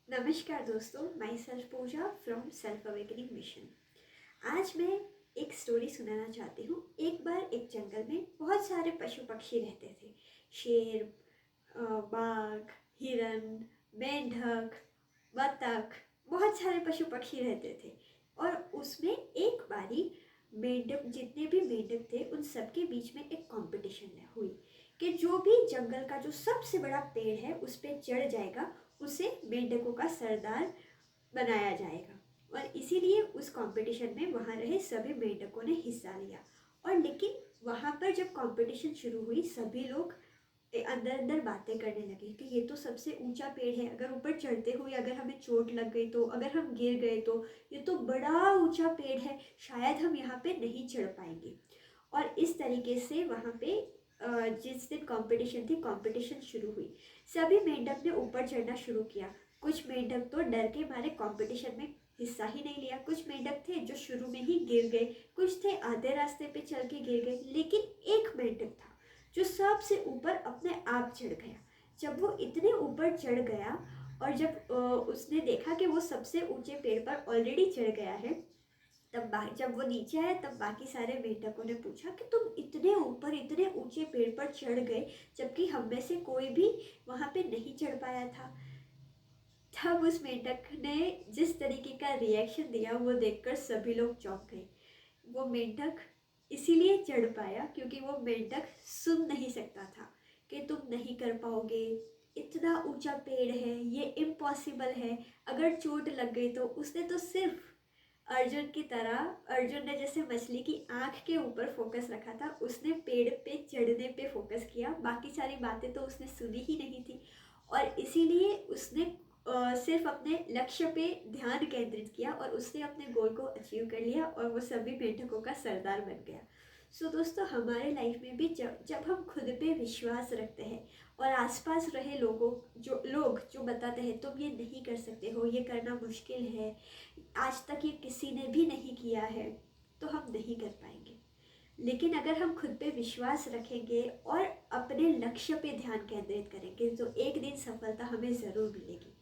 नमस्कार दोस्तों, myself Pooja from self awakening mission. आज मैं एक स्टोरी सुनाना चाहती हूँ। एक बार एक जंगल में बहुत सारे पशु पक्षी रहते थे। शेर, बाघ, हिरन, मेंढक, बतख, बहुत सारे पशु पक्षी रहते थे। और उसमें एक बारी मेंढक, जितने भी मेंढक थे उन सबके बीच में एक कंपटीशन हुई कि जो भी जंगल का जो सबसे बड़ा पेड़ है उस पर चढ़ जाएगा उसे मेंढकों का सरदार बनाया जाएगा। और इसीलिए उस कंपटीशन में वहाँ रहे सभी मेंढकों ने हिस्सा लिया। और लेकिन वहाँ पर जब कंपटीशन शुरू हुई सभी लोग अंदर अंदर बातें करने लगे कि ये तो सबसे ऊंचा पेड़ है, अगर ऊपर चढ़ते हुए अगर हमें चोट लग गई तो, अगर हम गिर गए तो, ये तो बड़ा ऊंचा पेड़ है, शायद हम यहाँ पे नहीं चढ़ पाएंगे। और इस तरीके से वहाँ पे जिस दिन कंपटीशन थी, कंपटीशन शुरू हुई। सभी मेंढक ने ऊपर चढ़ना शुरू किया। कुछ मेंढक तो डर के मारे कंपटीशन में हिस्सा ही नहीं लिया। कुछ मेंढक थे जो शुरू में ही गिर गए, कुछ थे आधे रास्ते पे चल के गिर गए। लेकिन एक मेंढक था जो सबसे ऊपर अपने आप चढ़ गया। जब वो इतने ऊपर चढ़ गया और जब उसने देखा कि वो सबसे ऊंचे पेड़ पर ऑलरेडी चढ़ गया है, तब जब वो नीचे आया तब बाकी सारे मेंढकों ने पूछा कि तुम इतने ऊपर इतने ऊंचे पेड़ पर चढ़ गए जबकि हम में से कोई भी वहां पे नहीं चढ़ पाया था। तब उस मेंढक ने जिस तरीके का रिएक्शन दिया वो देखकर सभी लोग चौंक गए। वो मेंढक इसीलिए चढ़ पाया क्योंकि वो मेंढक सुन नहीं सकता था कि तुम नहीं कर पाओगे, इतना ऊंचा पेड़ है, ये इम्पॉसिबल है, अगर चोट लग गई तो। उसने तो सिर्फ अर्जुन की तरह, अर्जुन ने जैसे मछली की आंख के ऊपर फोकस रखा था, उसने पेड़ पे चढ़ने पे फोकस किया। बाकी सारी बातें तो उसने सुनी ही नहीं थी। और इसीलिए उसने सिर्फ अपने लक्ष्य पे ध्यान केंद्रित किया और उसने अपने गोल को अचीव कर लिया और वो सभी मेंढकों का सरदार बन गया। सो दोस्तों, हमारे लाइफ में भी जब हम खुद पे विश्वास रखते हैं और आसपास रहे लोग जो बताते हैं तुम ये नहीं कर सकते हो, ये करना मुश्किल है, आज तक ये किसी ने भी नहीं किया है, तो हम नहीं कर पाएंगे। लेकिन अगर हम खुद पे विश्वास रखेंगे और अपने लक्ष्य पे ध्यान केंद्रित करेंगे तो एक दिन सफलता हमें ज़रूर मिलेगी।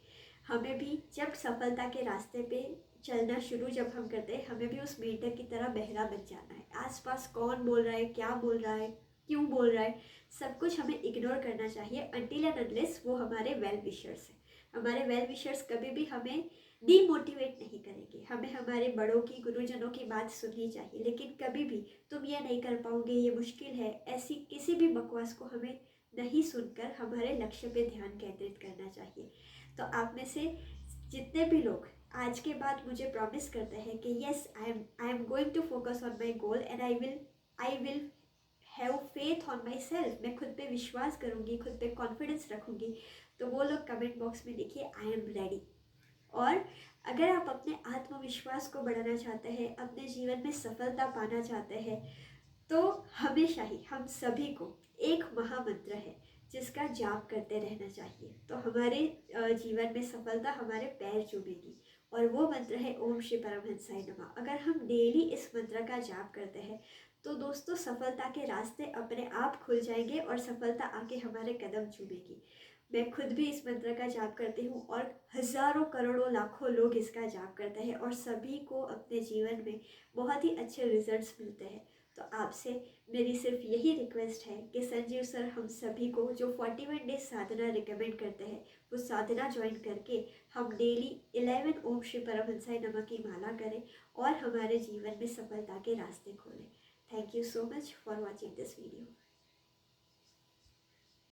हमें भी जब सफलता के रास्ते पे चलना शुरू जब हम करते हैं, हमें भी उस मेंढक की तरह बहरा बन जाना है। आसपास कौन बोल रहा है, क्या बोल रहा है, क्यों बोल रहा है, सब कुछ हमें इग्नोर करना चाहिए अनटिल एंड अनलेस वो हमारे वेल विशर्स हैं। हमारे वेल विशर्स कभी भी हमें डीमोटिवेट नहीं करेंगे। हमें हमारे बड़ों की, गुरुजनों की बात सुननी चाहिए, लेकिन कभी भी तुम ये नहीं कर पाओगे, ये मुश्किल है, ऐसी किसी भी बकवास को हमें नहीं सुनकर हमारे लक्ष्य पे ध्यान केंद्रित करना चाहिए। तो आप में से जितने भी लोग आज के बाद मुझे प्रॉमिस करते हैं कि yes, I am going to focus on my goal and I will have faith on myself, मैं खुद पे विश्वास करूँगी, खुद पे कॉन्फिडेंस रखूँगी, तो वो लोग कमेंट बॉक्स में लिखिए आई एम रेडी। और अगर आप अपने आत्मविश्वास को बढ़ाना चाहते हैं, अपने जीवन में सफलता पाना चाहते हैं, तो हमेशा ही हम सभी को एक महामंत्र है जिसका जाप करते रहना चाहिए। तो हमारे जीवन में सफलता हमारे पैर चूमेगी और वो मंत्र है ओम श्री परमहंसाय नमः। अगर हम डेली इस मंत्र का जाप करते हैं तो दोस्तों सफलता के रास्ते अपने आप खुल जाएंगे और सफलता आके हमारे कदम चूमेगी। मैं खुद भी इस मंत्र का जाप करती हूँ और हजारों करोड़ों लाखों लोग इसका जाप करते हैं और सभी को अपने जीवन में बहुत ही अच्छे रिजल्ट्स मिलते हैं। तो आपसे मेरी सिर्फ यही रिक्वेस्ट है कि संजीव सर हम सभी को जो 41 डेज साधना रिकमेंड करते हैं वो साधना ज्वाइन करके हम डेली 11 ओम श्री परमहंसाय नमः की माला करें और हमारे जीवन में सफलता के रास्ते खोलें। Thank you so much for watching this video.